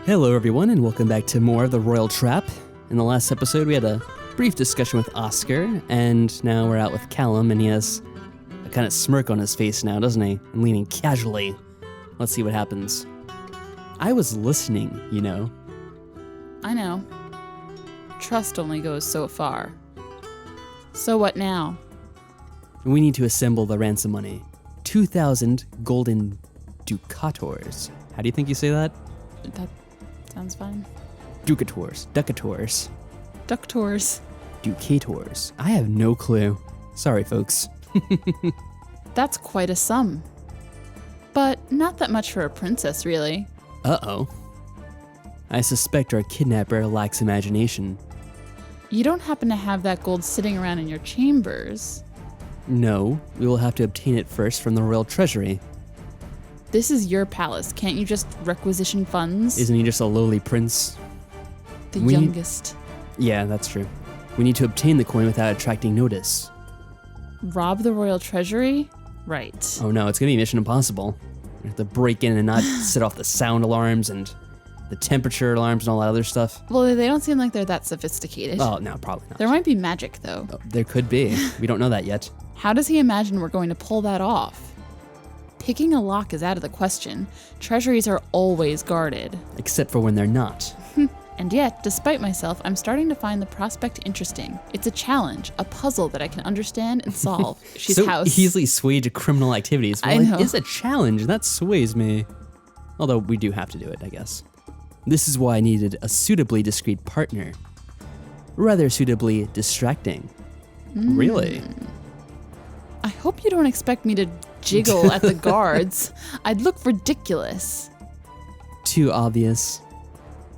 Hello everyone, and welcome back to more of the Royal Trap. In the last episode, we had a brief discussion with Oscar, and now we're out with Callum, and he has a kind of smirk on his face now, doesn't he? And leaning casually. Let's see what happens. I was listening, you know. I know. Trust only goes so far. So what now? We need to assemble the ransom money. 2,000 golden ducators. How do you think you say that? That sounds fine. Ducators. Ducators. Ductors. Ducators. I have no clue. Sorry, folks. That's quite a sum. But not that much for a princess, really. Uh-oh. I suspect our kidnapper lacks imagination. You don't happen to have that gold sitting around in your chambers. No, we will have to obtain it first from the royal treasury. This is your palace. Can't you just requisition funds? Isn't he just a lowly prince? The youngest. Yeah, that's true. We need to obtain the coin without attracting notice. Rob the royal treasury? Right. Oh no, it's gonna be mission impossible. We have to break in and not set off the sound alarms and the temperature alarms and all that other stuff. Well, they don't seem like they're that sophisticated. Oh, no, probably not. There might be magic, though. Oh, there could be. We don't know that yet. How does he imagine we're going to pull that off? Picking a lock is out of the question. Treasuries are always guarded. Except for when they're not. And yet, despite myself, I'm starting to find the prospect interesting. It's a challenge, a puzzle that I can understand and solve. She's so house. easily swayed to criminal activities. Well, I know. It is a challenge. That sways me. Although we do have to do it, I guess. This is why I needed a suitably discreet partner. Rather suitably distracting. Really? I hope you don't expect me to jiggle at the guards. I'd look ridiculous. Too obvious.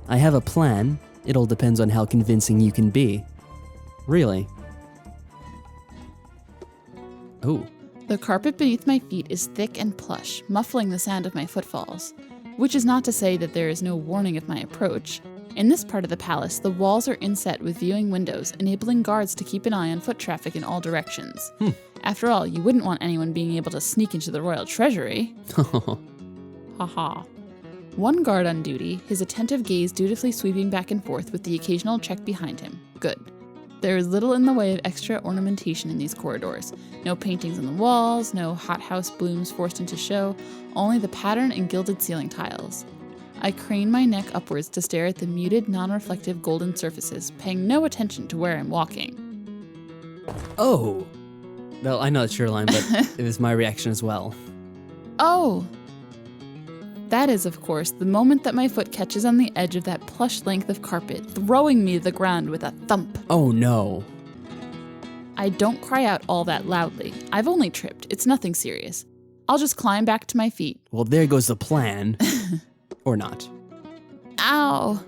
I have a plan. It all depends on how convincing you can be. Really. Oh. The carpet beneath my feet is thick and plush, muffling the sound of my footfalls. Which is not to say that there is no warning of my approach. In this part of the palace, the walls are inset with viewing windows, enabling guards to keep an eye on foot traffic in all directions. After all, you wouldn't want anyone being able to sneak into the royal treasury. Haha. One guard on duty, his attentive gaze dutifully sweeping back and forth with the occasional check behind him. Good. There is little in the way of extra ornamentation in these corridors. No paintings on the walls, no hothouse blooms forced into show, only the pattern and gilded ceiling tiles. I crane my neck upwards to stare at the muted, non-reflective golden surfaces, paying no attention to where I'm walking. Oh! Well, I know it's your line, but it was my reaction as well. Oh! That is, of course, the moment that my foot catches on the edge of that plush length of carpet, throwing me to the ground with a thump. Oh no. I don't cry out all that loudly. I've only tripped. It's nothing serious. I'll just climb back to my feet. Well, there goes the plan. Or not. Ow!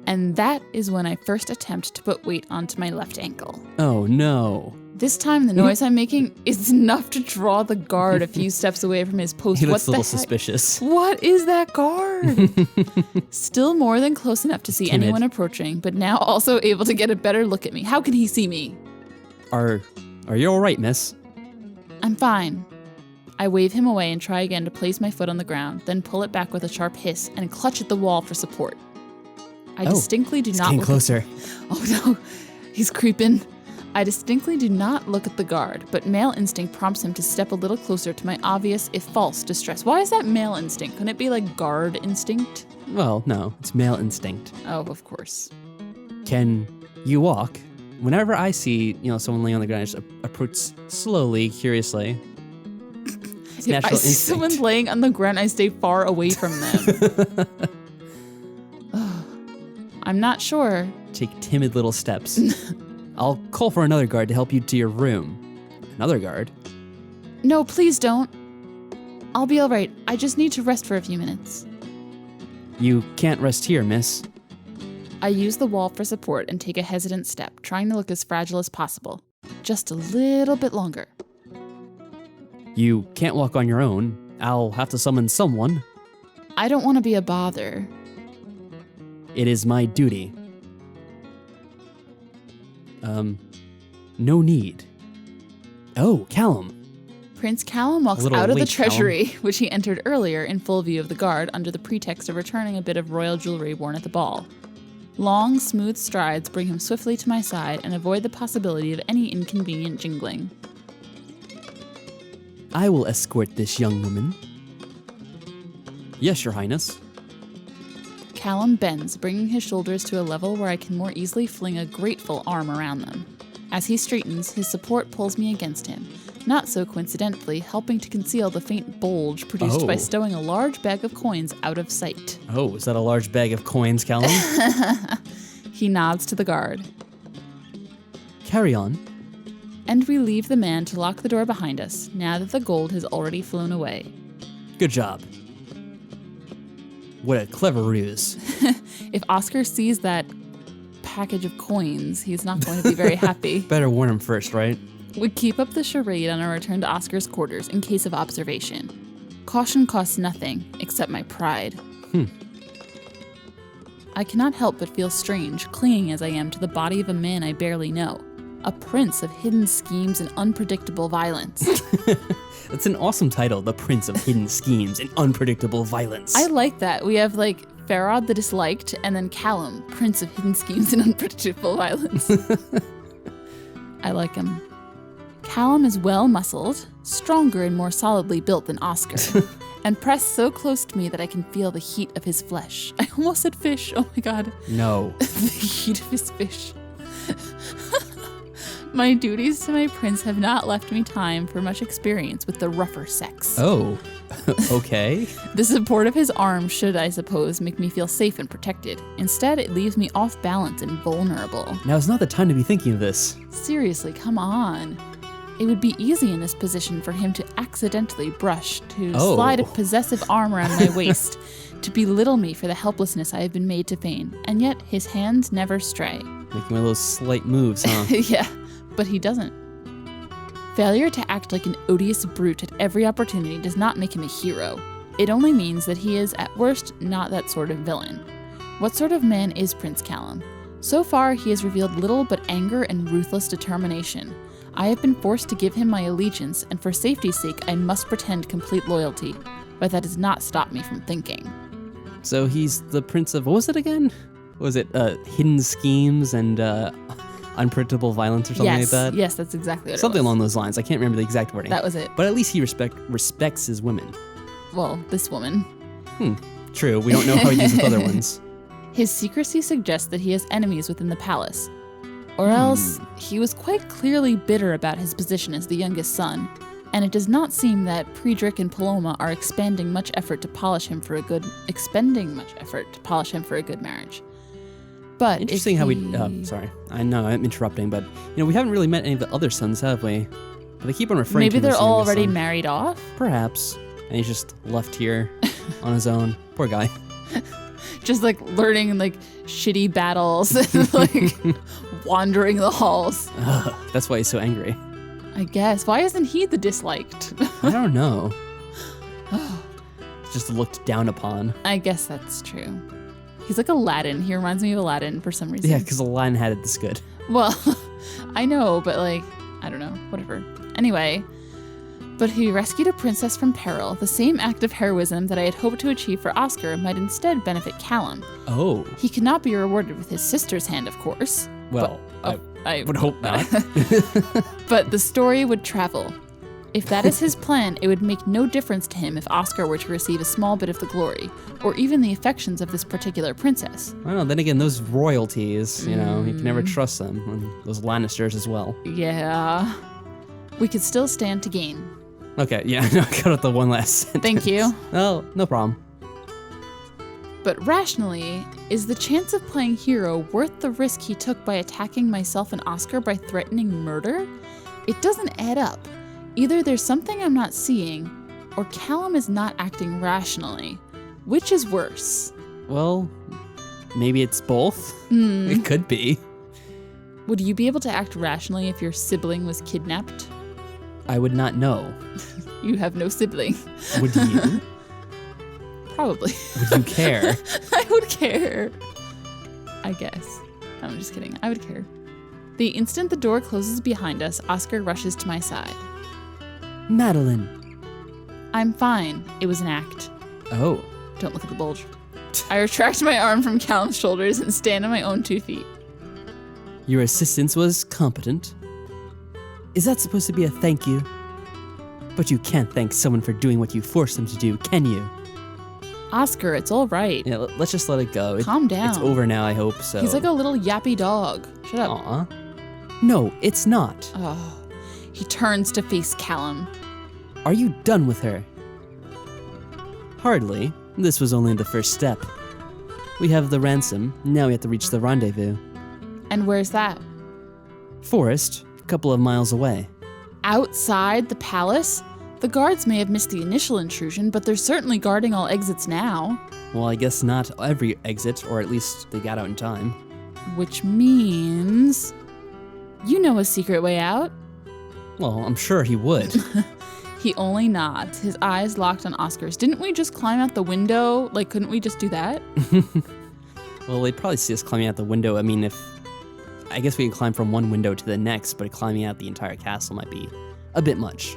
And that is when I first attempt to put weight onto my left ankle. Oh no. This time, the noise I'm making is enough to draw the guard a few steps away from his post. He looks What a little the heck? suspicious. What is that guard? Still more than close enough to see Timid. anyone approaching, but now also able to get a better look at me. How can he see me? Are you alright, miss? I'm fine. I wave him away and try again to place my foot on the ground, then pull it back with a sharp hiss and clutch at the wall for support. I distinctly do not getting look closer. Oh no, he's creeping. I distinctly do not look at the guard, but male instinct prompts him to step a little closer to my obvious, if false, distress. Why is that male instinct? Couldn't it be like guard instinct? Well, no, it's male instinct. Oh, of course. Can you walk? Whenever I see, someone laying on the ground, I just approach slowly, curiously. It's If natural I see instinct. someone laying on the ground, I stay far away from them. I'm not sure. Take timid little steps. I'll call for another guard to help you to your room. Another guard? No, please don't. I'll be all right. I just need to rest for a few minutes. You can't rest here, miss. I use the wall for support and take a hesitant step, trying to look as fragile as possible. Just a little bit longer. You can't walk on your own. I'll have to summon someone. I don't want to be a bother. It is my duty. No need. Oh, Callum. Prince Callum walks little out of the late, treasury, which he entered earlier in full view of the guard under the pretext of returning a bit of royal jewelry worn at the ball. Long, smooth strides bring him swiftly to my side and avoid the possibility of any inconvenient jingling. I will escort this young woman. Yes, Your Highness. Callum bends, bringing his shoulders to a level where I can more easily fling a grateful arm around them. As he straightens, his support pulls me against him, not so coincidentally helping to conceal the faint bulge produced by stowing a large bag of coins out of sight. Oh, is that a large bag of coins, Callum? He nods to the guard. Carry on. And we leave the man to lock the door behind us, now that the gold has already flown away. Good job. What a clever ruse. If Oscar sees that package of coins, he's not going to be very happy. Better warn him first, right? We keep up the charade on our return to Oscar's quarters in case of observation. Caution costs nothing, except my pride. I cannot help but feel strange, clinging as I am to the body of a man I barely know. A prince of hidden schemes and unpredictable violence. That's an awesome title, The Prince of Hidden Schemes and Unpredictable Violence. I like that. We have Farad the Disliked and then Callum, Prince of Hidden Schemes and Unpredictable Violence. I like him. Callum is well-muscled, stronger and more solidly built than Oscar, and pressed so close to me that I can feel the heat of his flesh. I almost said fish. Oh my god. No. The heat of his fish. My duties to my prince have not left me time for much experience with the rougher sex. Oh, okay. The support of his arm should, I suppose, make me feel safe and protected. Instead, it leaves me off balance and vulnerable. Now is not the time to be thinking of this. Seriously, come on. It would be easy in this position for him to accidentally brush, to slide a possessive arm around my waist, to belittle me for the helplessness I have been made to feign, and yet his hands never stray. Making one of those slight moves, huh? Yeah, but he doesn't. Failure to act like an odious brute at every opportunity does not make him a hero. It only means that he is, at worst, not that sort of villain. What sort of man is Prince Callum? So far, he has revealed little but anger and ruthless determination. I have been forced to give him my allegiance, and for safety's sake, I must pretend complete loyalty. But that does not stop me from thinking. So he's the prince of, what was it again? Was it Hidden Schemes and Unpredictable Violence or something like that? Yes, that's exactly what something it was. along those lines. I can't remember the exact wording. That was it. But at least he respects his women. Well, this woman. True, we don't know how he is with other ones. His secrecy suggests that he has enemies within the palace. Or else, he was quite clearly bitter about his position as the youngest son, and it does not seem that Predrick and Paloma are expending much effort to polish him for a good marriage. But interesting how sorry, I know I'm interrupting, but we haven't really met any of the other sons, have we? But they keep on referring to him as maybe they're all the youngest already son. Married off? Perhaps. And he's just left here on his own. Poor guy. Just learning shitty battles and wandering the halls. That's why he's so angry. I guess. Why isn't he the disliked? I don't know. Just looked down upon. I guess that's true. He's like Aladdin. He reminds me of Aladdin for some reason. Yeah, because Aladdin had it this good. Well, I know, but I don't know. Whatever. Anyway, but he rescued a princess from peril. The same act of heroism that I had hoped to achieve for Oscar might instead benefit Callum. Oh. He cannot be rewarded with his sister's hand, of course. Well, I would hope not. But the story would travel. If that is his plan, it would make no difference to him if Oscar were to receive a small bit of the glory, or even the affections of this particular princess. I don't know, then again, those royalties, you can never trust them. And those Lannisters as well. Yeah. We could still stand to gain. Okay, yeah, no, cut out the one last sentence. Thank you. Oh, no problem. But rationally, is the chance of playing hero worth the risk he took by attacking myself and Oscar by threatening murder? It doesn't add up. Either there's something I'm not seeing, or Callum is not acting rationally. Which is worse? Well, maybe it's both. It could be. Would you be able to act rationally if your sibling was kidnapped? I would not know. You have no sibling. Would you? Probably. Would you care? I would care. I guess. I'm just kidding. I would care. The instant the door closes behind us, Oscar rushes to my side. Madeline. I'm fine. It was an act. Oh. Don't look at the bulge. I retract my arm from Callum's shoulders and stand on my own 2 feet. Your assistance was competent. Is that supposed to be a thank you? But you can't thank someone for doing what you forced them to do, can you? Oscar, it's all right. Yeah, let's just let it go. Calm down. It's over now, I hope, so. He's like a little yappy dog. Shut up. Aw. No, it's not. Oh. He turns to face Callum. Are you done with her? Hardly. This was only the first step. We have the ransom. Now we have to reach the rendezvous. And where's that? Forest, a couple of miles away. Outside the palace? The guards may have missed the initial intrusion, but they're certainly guarding all exits now. Well, I guess not every exit, or at least they got out in time. Which means... You know a secret way out? Well, I'm sure he would. He only nods, his eyes locked on Oscar's. Didn't we just climb out the window? Like, couldn't we just do that? Well, they'd probably see us climbing out the window. I mean, I guess we can climb from one window to the next, but climbing out the entire castle might be a bit much.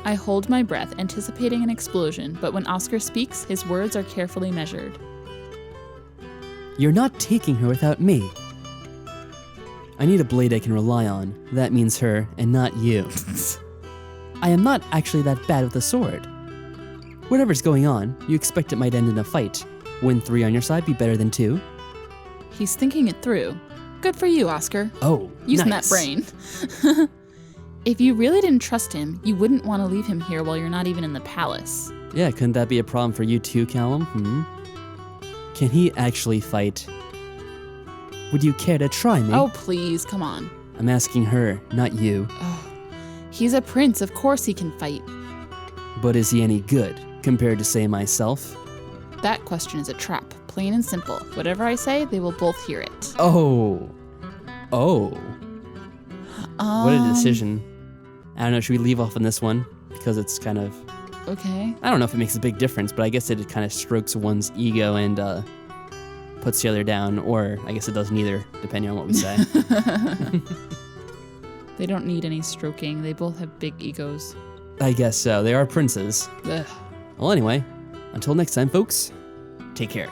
I hold my breath, anticipating an explosion, but when Oscar speaks, his words are carefully measured. You're not taking her without me. I need a blade I can rely on. That means her, and not you. I am not actually that bad with a sword. Whatever's going on, you expect it might end in a fight. Wouldn't 3 on your side be better than 2? He's thinking it through. Good for you, Oscar. Oh, Using nice. that brain. If you really didn't trust him, you wouldn't want to leave him here while you're not even in the palace. Yeah, couldn't that be a problem for you too, Callum? Can he actually fight? Would you care to try me? Oh, please, come on. I'm asking her, not you. He's a prince, of course he can fight. But is he any good, compared to, say, myself? That question is a trap, plain and simple. Whatever I say, they will both hear it. Oh. What a decision. I don't know, should we leave off on this one? Because it's kind of... Okay. I don't know if it makes a big difference, but I guess it kind of strokes one's ego and puts the other down, or I guess it does neither, depending on what we say. They don't need any stroking. They both have big egos. I guess so. They are princes. Ugh. Well, anyway, until next time, folks, take care.